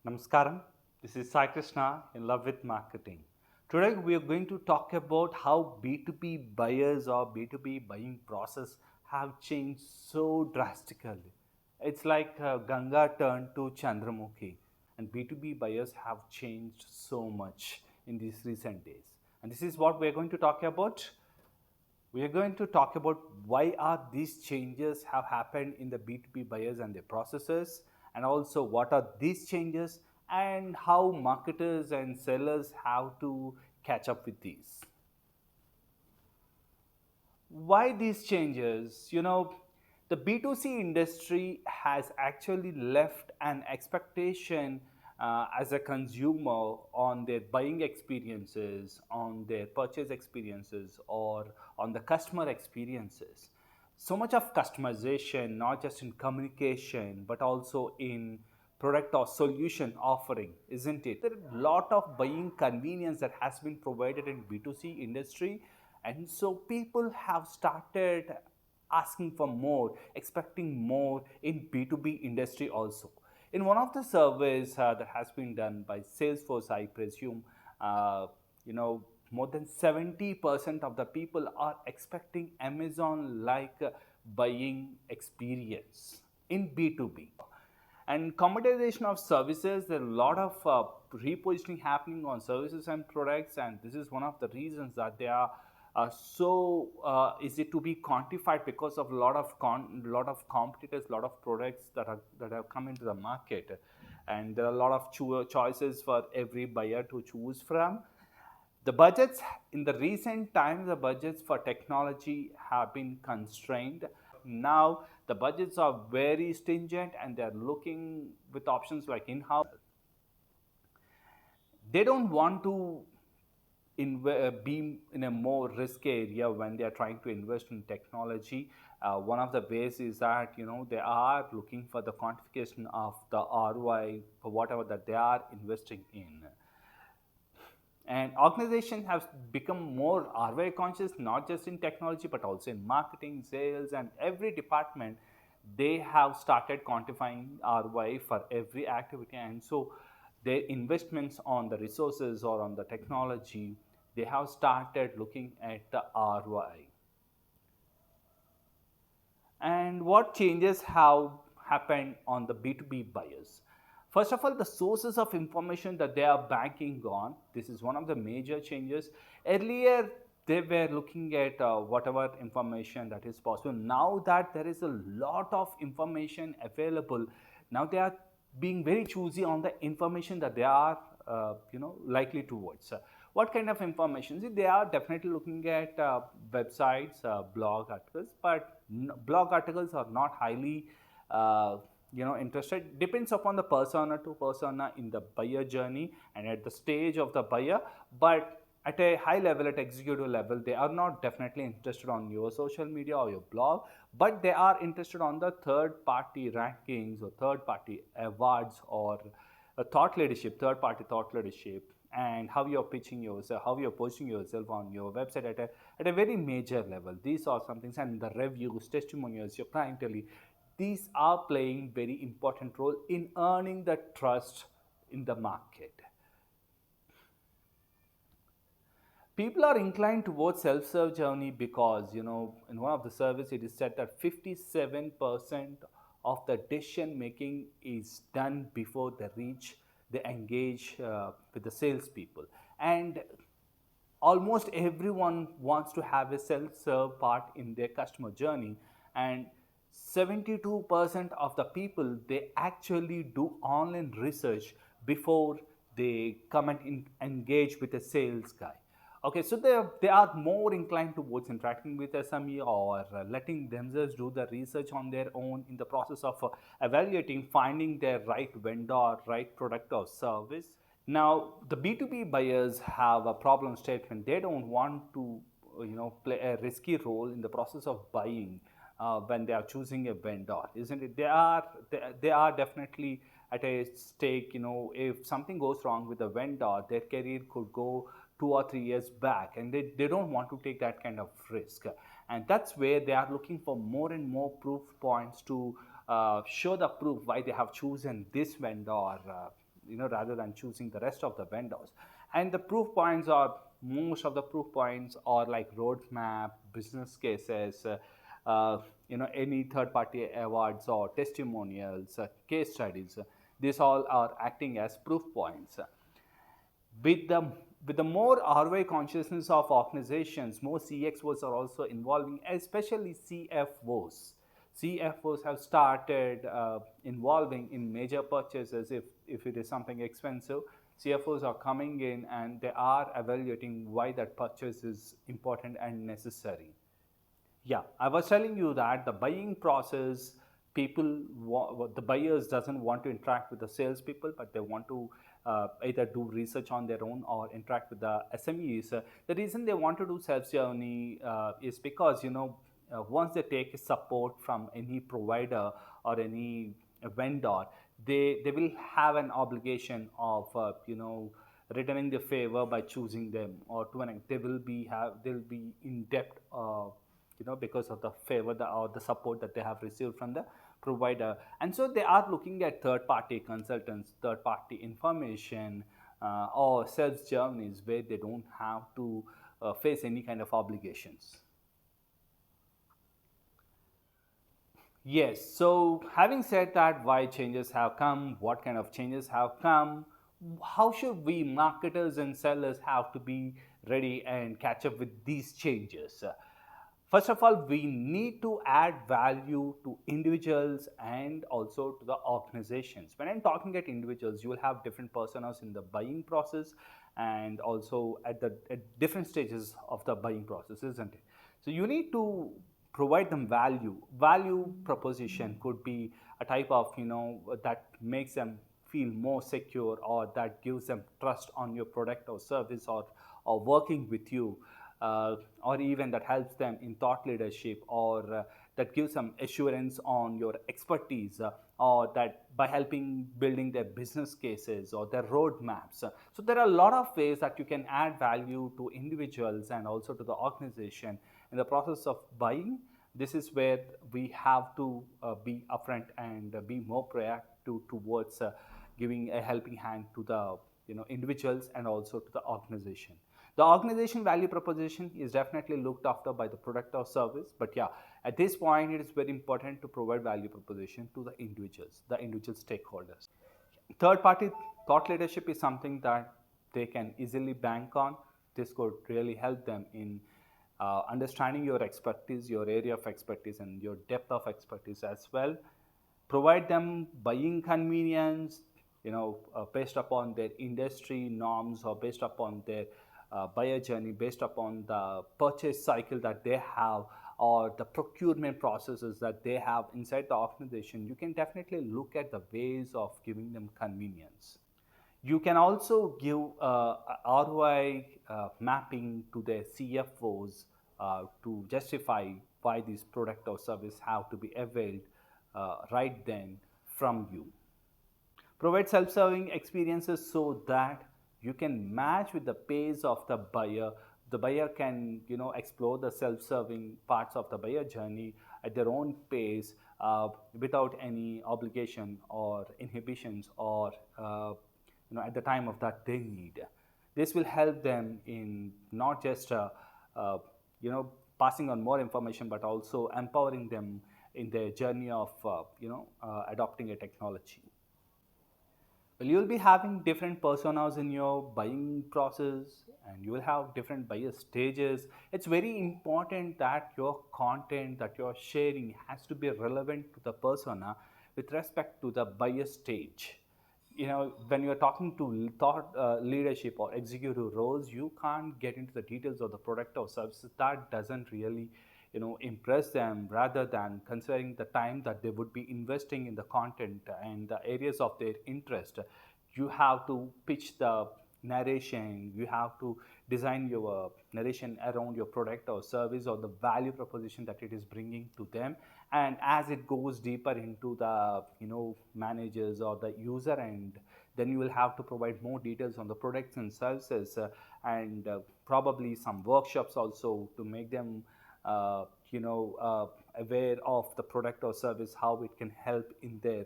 Namaskaram, this is Sai Krishna in Love with Marketing. Today we are going to talk about how B2B buyers or B2B buying process have changed so drastically. It's like Ganga turned to Chandramukhi, and B2B buyers have changed so much in these recent days. And this is what we're going to talk about. We are going to talk about why are these changes have happened in the B2B buyers and their processes, and also what are these changes and how marketers and sellers have to catch up with these. Why these changes? The B2C industry has actually left an expectation as a consumer on their buying experiences, on their purchase experiences, or on the customer experiences. So much of customization, not just in communication, but also in product or solution offering, isn't it? There are a lot of buying convenience that has been provided in B2C industry, and so people have started asking for more, expecting more in B2B industry also. In one of the surveys that has been done by Salesforce, I presume, uh, you know, more than 70% of the people are expecting Amazon like buying experience in B2B. And commoditization of services, there are a lot of repositioning happening on services and products, and this is one of the reasons that they are so easy to be quantified because of a lot of competitors, lot of products that have come into the market, and there are a lot of choices for every buyer to choose from. The budgets in the recent times, the budgets for technology have been constrained. Now the budgets are very stringent and they're looking with options like in-house. They don't want to be in a more risk area when they are trying to invest in technology. One of the ways is that they are looking for the quantification of the ROI for whatever that they are investing in. And organizations have become more ROI conscious, not just in technology, but also in marketing, sales, and every department. They have started quantifying ROI for every activity. And so their investments on the resources or on the technology, they have started looking at the ROI. And what changes have happened on the B2B buyers? First of all, the sources of information that they are banking on, this is one of the major changes. Earlier, they were looking at whatever information that is possible. Now that there is a lot of information available, now they are being very choosy on the information that they are likely towards. What kind of information? See, they are definitely looking at websites, blog articles, but blog articles are not highly interested. Depends upon the persona to persona in the buyer journey and at the stage of the buyer. But at a high level, at executive level, they are not definitely interested on your social media or your blog, but they are interested on the third party rankings or third party awards or a third party thought leadership, and how you're pitching yourself, how you're posting yourself on your website at a very major level. These are some things, and the reviews, testimonials, your clientele, these are playing very important role in earning the trust in the market. People are inclined towards self-serve journey because in one of the surveys it is said that 57% of the decision making is done before they engage with the salespeople, and almost everyone wants to have a self-serve part in their customer journey. And 72% of the people, they actually do online research before they come and engage with a sales guy. Okay, so they are more inclined towards interacting with SME or letting themselves do the research on their own in the process of evaluating, finding their right vendor, right product or service. Now, the B2B buyers have a problem statement. They don't want to, play a risky role in the process of buying when they are choosing a vendor, isn't it? They are definitely at a stake. If something goes wrong with the vendor, their career could go 2 or 3 years back, and they don't want to take that kind of risk. And that's where they are looking for more and more proof points to show the proof why they have chosen this vendor. rather than choosing the rest of the vendors. And the proof points are, most of the proof points are like roadmap, business cases, any third party awards or testimonials, case studies. These all are acting as proof points. With the more ROI consciousness of organizations, more CXOs are also involving, especially CFOs. CFOs have started involving in major purchases. If it is something expensive, CFOs are coming in and they are evaluating why that purchase is important and necessary. Yeah, I was telling you that the buying process, the buyers doesn't want to interact with the salespeople, but they want to either do research on their own or interact with the SMEs. The reason they want to do self journey is because once they take support from any provider or any vendor, they will have an obligation of returning the favor by choosing them, or they'll be in debt because of the favor or the support that they have received from the provider. And so they are looking at third party consultants, third party information, or sales journeys where they don't have to face any kind of obligations. Yes, so having said that, why changes have come, what kind of changes have come, how should we marketers and sellers have to be ready and catch up with these changes? First of all, we need to add value to individuals and also to the organizations. When I'm talking at individuals, you will have different personas in the buying process and also at different stages of the buying process, isn't it? So you need to provide them value. Value proposition could be a type of that makes them feel more secure, or that gives them trust on your product or service, or working with you, or even that helps them in thought leadership, or that gives some assurance on your expertise, or that by helping building their business cases or their roadmaps. So there are a lot of ways that you can add value to individuals and also to the organization in the process of buying. This is where we have to be upfront and be more proactive towards giving a helping hand to the individuals and also to the organization. The organization value proposition is definitely looked after by the product or service, but yeah, at this point, it is very important to provide value proposition to the individual stakeholders. Third party thought leadership is something that they can easily bank on. This could really help them in understanding your expertise, your area of expertise, and your depth of expertise as well. Provide them buying convenience, based upon their industry norms, or based upon their buyer journey, based upon the purchase cycle that they have, or the procurement processes that they have inside the organization. You can definitely look at the ways of giving them convenience. You can also give ROI mapping to their CFOs to justify why this product or service have to be availed right then from you. Provide self-serving experiences so that you can match with the pace of the buyer. The buyer can explore the self-serving parts of the buyer journey at their own pace, without any obligation or inhibitions, or at the time of that they need. This will help them in not just passing on more information, but also empowering them in their journey of adopting a technology. Well, you'll be having different personas in your buying process, and you will have different buyer stages. It's very important that your content that you're sharing has to be relevant to the persona with respect to the buyer stage. When you're talking to thought leadership or executive roles, you can't get into the details of the product or services. That doesn't really impress them, rather than considering the time that they would be investing in the content and the areas of their interest. You have to pitch the narration, you have to design your narration around your product or service, or the value proposition that it is bringing to them. And as it goes deeper into the managers or the user end, then you will have to provide more details on the products and services, and probably some workshops also to make them aware of the product or service, how it can help in their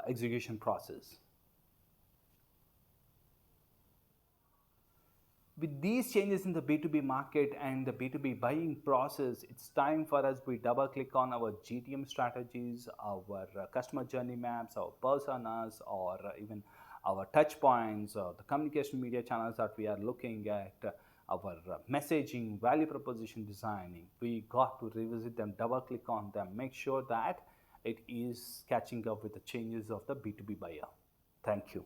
execution process. With these changes in the B2B market and the B2B buying process, it's time for us we double click on our GTM strategies, our customer journey maps, our personas, or even our touch points, or the communication media channels that we are looking at, our messaging, value proposition designing. We got to revisit them, double click on them, make sure that it is catching up with the changes of the B2B buyer. Thank you.